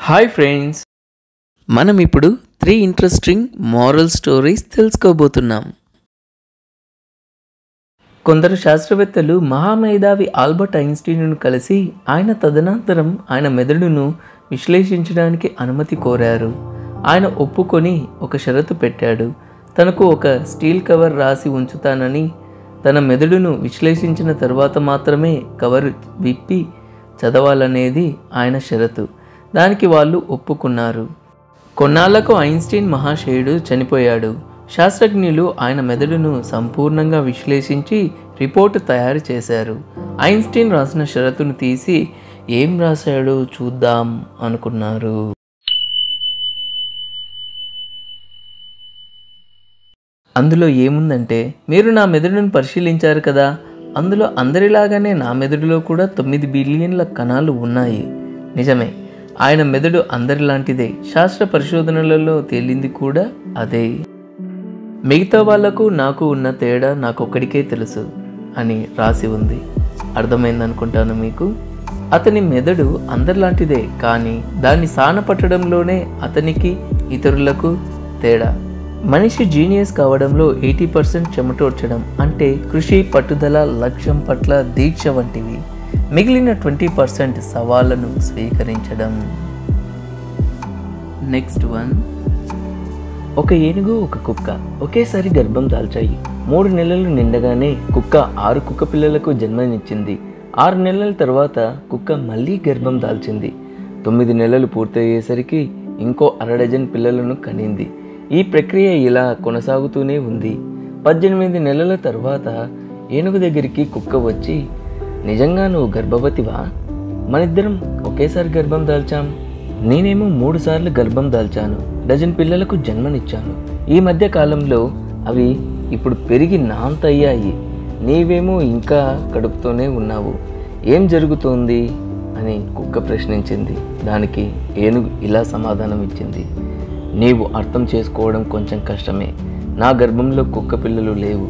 Hi friends, మనం ఇప్పుడు 3 interesting moral stories తెలుసుకోబోతున్నాం. కొందరు శాస్త్రవేత్తలు మహామేధావి ఆల్బర్ట్ ఐన్స్టీన్ను కలిసి ఆయన తదనంతరం ఆయన మెదడును విశ్లేషించడానికి అనుమతి కోరారు. ఆయన ఒప్పుకొని ఒక షరతు పెట్టాడు. తనకు ఒక స్టీల్ కవర్ రాసి ఉంచుతానని, తన మెదడును విశ్లేషించిన తర్వాత మాత్రమే కవర్ విప్పి చదవాలనేది ఆయన షరతు. దానికి వాళ్ళు ఒప్పుకున్నారు. కొన్నాళ్లకు ఐన్స్టీన్ మహాశయుడు చనిపోయాడు. శాస్త్రజ్ఞులు ఆయన మెదడును సంపూర్ణంగా విశ్లేషించి రిపోర్టు తయారు చేశారు. ఐన్స్టీన్ రాసిన షరతును తీసి ఏం రాశాడో చూద్దాం అనుకున్నారు. అందులో ఏముందంటే, మీరు నా మెదడును పరిశీలించారు కదా, అందులో అందరిలాగానే నా మెదడులో కూడా 9 బిలియన్ల కణాలు ఉన్నాయి. నిజమే, ఆయన మెదడు అందరిలాంటిదే. శాస్త్ర పరిశోధనలలో తేలింది కూడా అదే. మిగతా వాళ్లకు నాకు ఉన్న తేడా నాకొక్కడికే తెలుసు అని రాసి ఉంది. అర్థమైందనుకుంటాను మీకు. అతని మెదడు అందరిలాంటిదే, కానీ దాన్ని సానపట్టడంలోనే అతనికి ఇతరులకు తేడా. మనిషి జీనియస్ కావడంలో 80% చెమటోడ్చడం అంటే కృషి, పట్టుదల, లక్ష్యం పట్ల దీక్ష వంటివి. మిగిలిన 20% సవాళ్లను స్వీకరించడం. Next one. ఒక ఏనుగు, ఒక కుక్క ఒకేసారి గర్భం దాల్చాయి. 3 నెలలు నిండగానే కుక్క 6 కుక్క పిల్లలకు జన్మనిచ్చింది. 6 నెలల తర్వాత కుక్క మళ్ళీ గర్భం దాల్చింది. 9 నెలలు పూర్తయ్యేసరికి ఇంకో 1/2 డజన్ పిల్లలను కనింది. ఈ ప్రక్రియ ఇలా కొనసాగుతూనే ఉంది. 18 నెలల తర్వాత ఏనుగు దగ్గరికి కుక్క వచ్చి, నిజంగా నువ్వు గర్భవతివా? మనిద్దరం ఒకేసారి గర్భం దాల్చాం. నేనేమో 3 సార్లు గర్భం దాల్చాను, డజన్ పిల్లలకు జన్మనిచ్చాను. ఈ మధ్య కాలంలో అవి ఇప్పుడు పెరిగి నాంత అయ్యాయి. నీవేమో ఇంకా కడుపుతోనే ఉన్నావు. ఏం జరుగుతోంది అని కుక్క ప్రశ్నించింది. దానికి ఏనుగు ఇలా సమాధానం ఇచ్చింది, నీవు అర్థం చేసుకోవడం కొంచెం కష్టమే. నా గర్భంలో కుక్క పిల్లలు లేవు,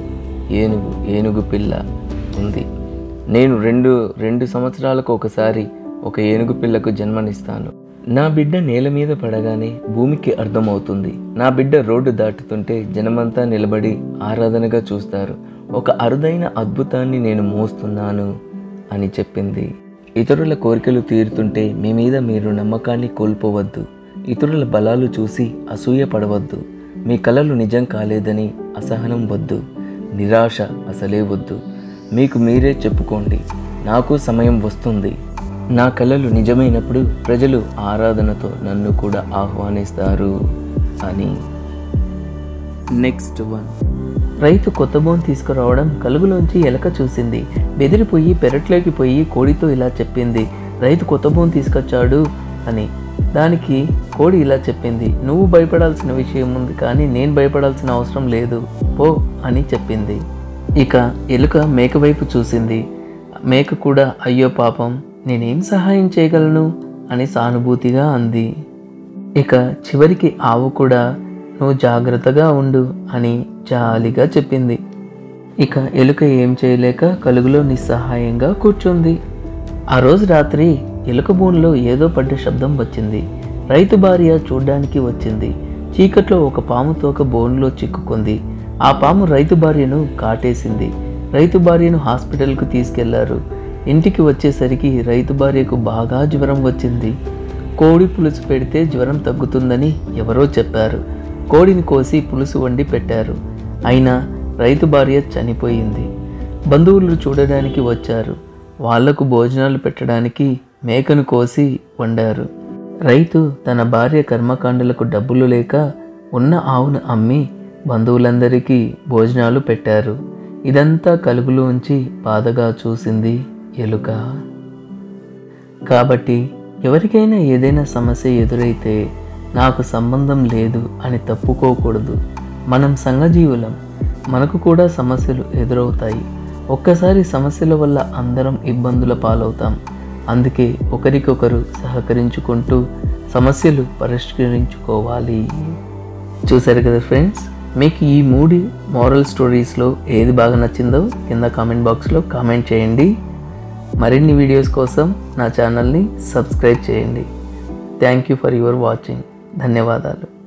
ఏనుగు పిల్ల ఉంది. నేను రెండు సంవత్సరాలకు ఒకసారి ఒక ఏనుగు పిల్లకు జన్మనిస్తాను. నా బిడ్డ నేల మీద పడగానే భూమికి అర్థమవుతుంది. నా బిడ్డ రోడ్డు దాటుతుంటే జనమంతా నిలబడి ఆరాధనగా చూస్తారు. ఒక అరుదైన అద్భుతాన్ని నేను మోస్తున్నాను అని చెప్పింది. ఇతరుల కోరికలు తీరుతుంటే మీ మీద మీరు నమ్మకాన్ని కోల్పోవద్దు. ఇతరుల బలాలు చూసి అసూయ పడవద్దు. మీ కలలు నిజం కాలేదని అసహనం వద్దు. నిరాశ అసలే వద్దు. మీకు మీరే చెప్పుకోండి, నాకు సమయం వస్తుంది. నా కలలు నిజమైనప్పుడు ప్రజలు ఆరాధనతో నన్ను కూడా ఆహ్వానిస్తారు అని. Next one. రైతు కొత్త బోన్ తీసుకురావడం కలుగులోంచి ఎలక చూసింది. బెదిరిపోయి పెరట్లోకి పోయి కోడితో ఇలా చెప్పింది, రైతు కొత్త బోన్ తీసుకొచ్చాడు అని. దానికి కోడి ఇలా చెప్పింది, నువ్వు భయపడాల్సిన విషయం ఉంది, కానీ నేను భయపడాల్సిన అవసరం లేదు, పో అని చెప్పింది. ఇక ఎలుక మేక వైపు చూసింది. మేక కూడా అయ్యో పాపం, నేనేం సహాయం చేయగలను అని సానుభూతిగా అంది. ఇక చివరికి ఆవు కూడా నువ్వు జాగ్రత్తగా ఉండు అని జాలిగా చెప్పింది. ఇక ఎలుక ఏం చేయలేక కలుగులో నిస్సహాయంగా కూర్చుంది. ఆ రోజు రాత్రి ఎలుక బోన్లో ఏదో పడ్డ శబ్దం వచ్చింది. రైతు భార్య చూడ్డానికి వచ్చింది. చీకట్లో ఒక పాము తోక బోన్లో చిక్కుకుంది. ఆ పాము రైతు భార్యను కాటేసింది. రైతు భార్యను హాస్పిటల్కు తీసుకెళ్లారు. ఇంటికి వచ్చేసరికి రైతు భార్యకు బాగా జ్వరం వచ్చింది. కోడి పులుసు పెడితే జ్వరం తగ్గుతుందని ఎవరో చెప్పారు. కోడిని కోసి పులుసు వండి పెట్టారు. అయినా రైతు భార్య చనిపోయింది. బంధువులు చూడడానికి వచ్చారు. వాళ్లకు భోజనాలు పెట్టడానికి మేకను కోసి వండారు. రైతు తన భార్య కర్మకాండలకు డబ్బులు లేక ఉన్న ఆవును అమ్మి బంధువులందరికీ భోజనాలు పెట్టారు. ఇదంతా కలుగులోంచి బాధగా చూసింది ఎలుక. కాబట్టి ఎవరికైనా ఏదైనా సమస్య ఎదురైతే నాకు సంబంధం లేదు అని తప్పుకోకూడదు. మనం సంఘజీవులం, మనకు కూడా సమస్యలు ఎదురవుతాయి. ఒక్కసారి సమస్యల వల్ల అందరం ఇబ్బందుల పాలవుతాం. అందుకే ఒకరికొకరు సహకరించుకుంటూ సమస్యలు పరిష్కరించుకోవాలి. చూశారు కదా ఫ్రెండ్స్, మీకు ఈ 3 మోరల్ స్టోరీస్లో ఏది బాగా నచ్చిందో కింద కామెంట్ బాక్స్లో కామెంట్ చేయండి. మరిన్ని వీడియోస్ కోసం నా ఛానల్ని సబ్స్క్రైబ్ చేయండి. Thank you for your watching. ధన్యవాదాలు.